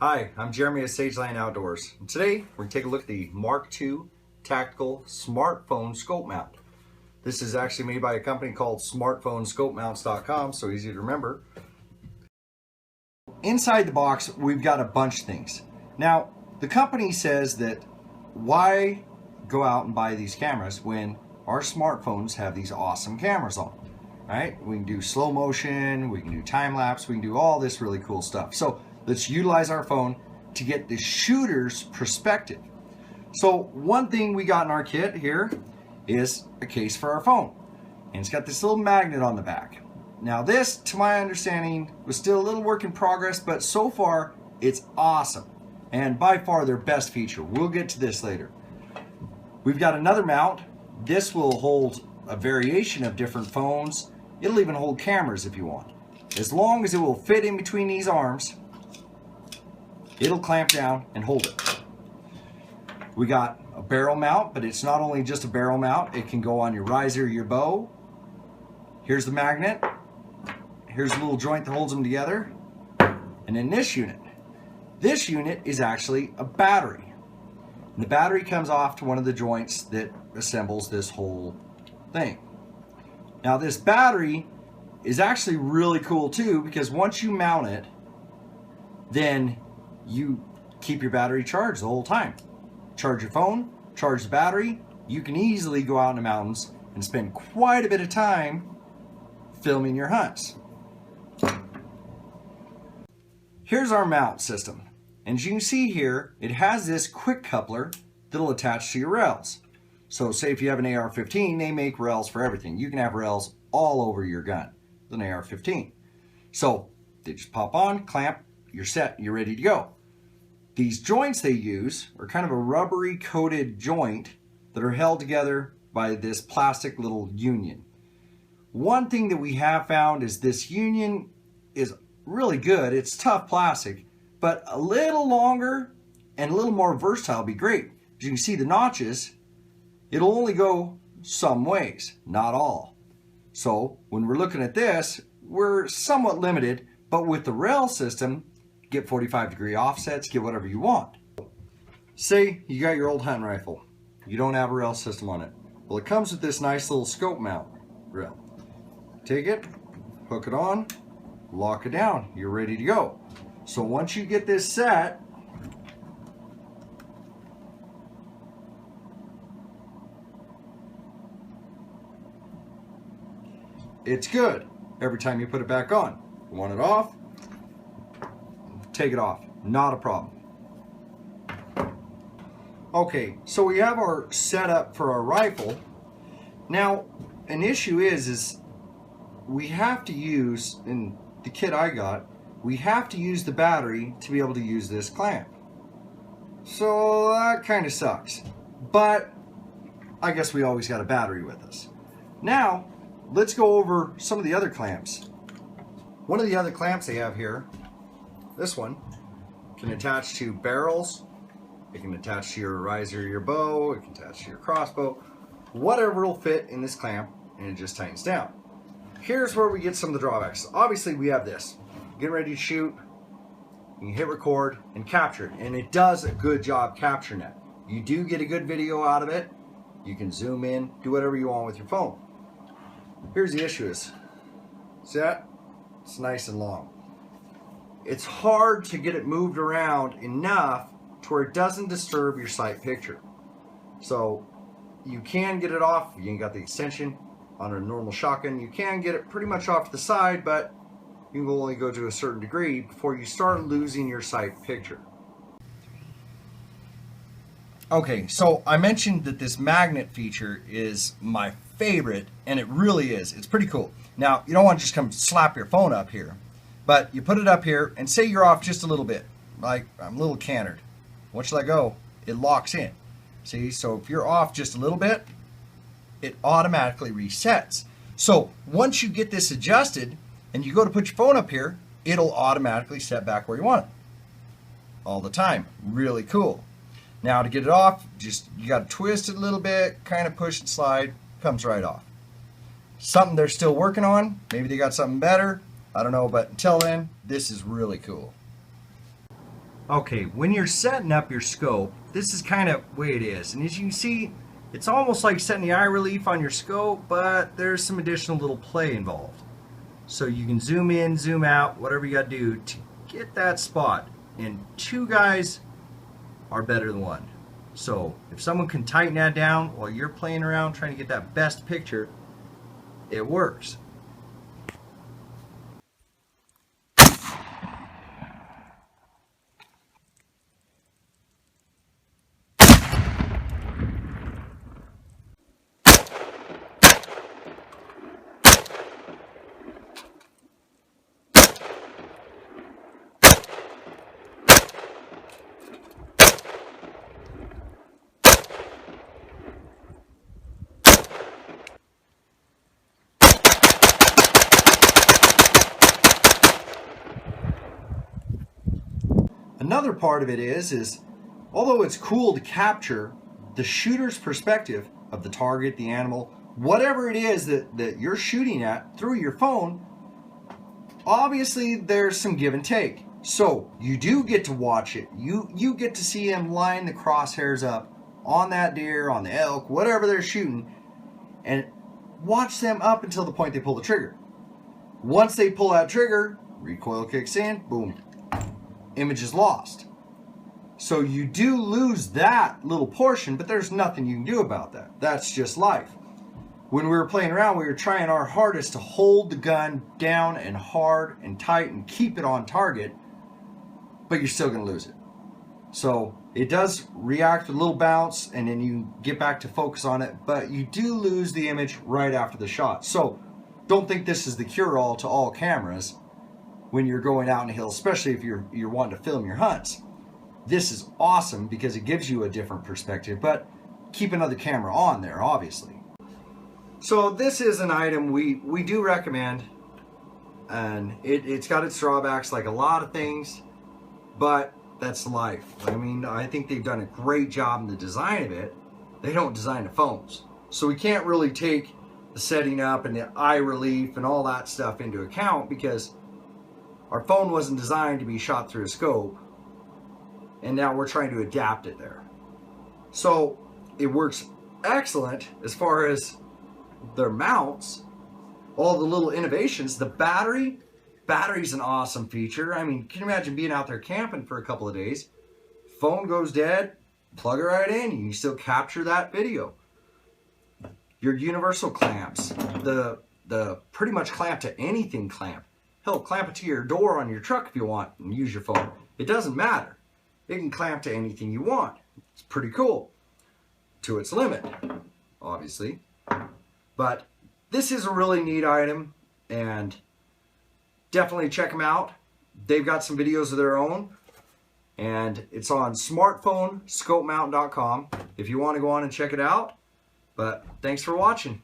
Hi, I'm Jeremy at Sageline Outdoors. And today we're going to take a look at the Mark II Tactical Smartphone Scope Mount. This is actually made by a company called smartphonescopemounts.com, so easy to remember. Inside the box, we've got a bunch of things. Now, the company says that why go out and buy these cameras when our smartphones have these awesome cameras on, right? We can do slow motion, we can do time lapse, we can do all this really cool stuff. So let's utilize our phone to get the shooter's perspective. So one thing we got in our kit here is a case for our phone. And it's got this little magnet on the back. Now this, to my understanding, was still a little work in progress, but so far it's awesome. And by far their best feature. We'll get to this later. We've got another mount. This will hold a variation of different phones. It'll even hold cameras if you want. As long as it will fit in between these arms, it'll clamp down and hold it. We got a barrel mount, but it's not only just a barrel mount. It can go on your riser, your bow. Here's the magnet. Here's a little joint that holds them together. And then this unit. This unit is actually a battery. And the battery comes off to one of the joints that assembles this whole thing. Now this battery is actually really cool too, because once you mount it, then you keep your battery charged the whole time. Charge your phone, charge the battery. You can easily go out in the mountains and spend quite a bit of time filming your hunts. Here's our mount system. And as you can see here, it has this quick coupler that'll attach to your rails. So say if you have an AR-15, they make rails for everything. You can have rails all over your gun with an AR-15. So they just pop on, clamp, you're set, you're ready to go. These joints they use are kind of a rubbery coated joint that are held together by this plastic little union. One thing that we have found is this union is really good. It's tough plastic, but a little longer and a little more versatile would be great. As you can see the notches, it'll only go some ways, not all. So when we're looking at this, we're somewhat limited, but with the rail system, get 45-degree offsets, get whatever you want. Say you got your old hunting rifle. You don't have a rail system on it. Well, it comes with this nice little scope mount rail. Take it, hook it on, lock it down. You're ready to go. So once you get this set, it's good. Every time you put it back on. You want it off? Take it off. Not a problem. Okay, so we have our setup for our rifle. Now, an issue is we have to use, in the kit I got, we have to use the battery to be able to use this clamp. So that kind of sucks. But I guess we always got a battery with us. Now, let's go over some of the other clamps. One of the other clamps they have here, this one, can attach to barrels. It can attach to your riser, your bow. It can attach to your crossbow. Whatever will fit in this clamp, and it just tightens down. Here's where we get some of the drawbacks. Obviously, we have this. Get ready to shoot. You can hit record and capture it, and it does a good job capturing it. You do get a good video out of it. You can zoom in, do whatever you want with your phone. Here's the issue is, see that? It's nice and long. It's hard to get it moved around enough to where it doesn't disturb your sight picture. So you can get it off. You ain't got the extension on a normal shotgun. You can get it pretty much off to the side, but you will only go to a certain degree before you start losing your sight picture. Okay, so I mentioned that this magnet feature is my favorite, and it really is. It's pretty cool. Now, you don't want to just come slap your phone up here, but you put it up here, and say you're off just a little bit. Like, I'm a little cantered. Once you let go, it locks in. See, so if you're off just a little bit, it automatically resets. So once you get this adjusted, and you go to put your phone up here, it'll automatically set back where you want it. All the time. Really cool. Now to get it off, just you got to twist it a little bit, kind of push and slide, comes right off. Something they're still working on. Maybe they got something better. I don't know, but until then, this is really cool. Okay, when you're setting up your scope, this is kind of the way it is. And as you can see, it's almost like setting the eye relief on your scope, but there's some additional little play involved. So you can zoom in, zoom out, whatever you got to do to get that spot. And two guys are better than one. So if someone can tighten that down while you're playing around trying to get that best picture, it works. Another part of it is although it's cool to capture the shooter's perspective of the target, the animal, whatever it is that you're shooting at through your phone, obviously there's some give and take. So you do get to watch it. You get to see him line the crosshairs up on that deer, on the elk, whatever they're shooting, and watch them up until the point they pull the trigger. Once they pull that trigger, recoil kicks in, boom, image is lost. So you do lose that little portion, but there's nothing you can do about that. That's just life. When we were playing around, we were trying our hardest to hold the gun down and hard and tight and keep it on target, but you're still going to lose it. So it does react with a little bounce, and then you get back to focus on it, but you do lose the image right after the shot. So don't think this is the cure-all to all cameras when you're going out in the hills, especially if you're wanting to film your hunts. This is awesome because it gives you a different perspective, but keep another camera on there, obviously. So this is an item we do recommend, and it's got its drawbacks like a lot of things, but that's life. I mean, I think they've done a great job in the design of it. They don't design the phones. So we can't really take the setting up and the eye relief and all that stuff into account because our phone wasn't designed to be shot through a scope, and now we're trying to adapt it there. So it works excellent as far as their mounts, all the little innovations. The battery's an awesome feature. I mean, can you imagine being out there camping for a couple of days, phone goes dead, plug it right in, and you still capture that video. Your universal clamps, the pretty much clamp to anything clamp. Hell, clamp it to your door on your truck if you want and use your phone. It doesn't matter. It can clamp to anything you want. It's pretty cool. To its limit, obviously. But this is a really neat item, and definitely check them out. They've got some videos of their own, and it's on smartphonescopemountain.com if you want to go on and check it out. But thanks for watching.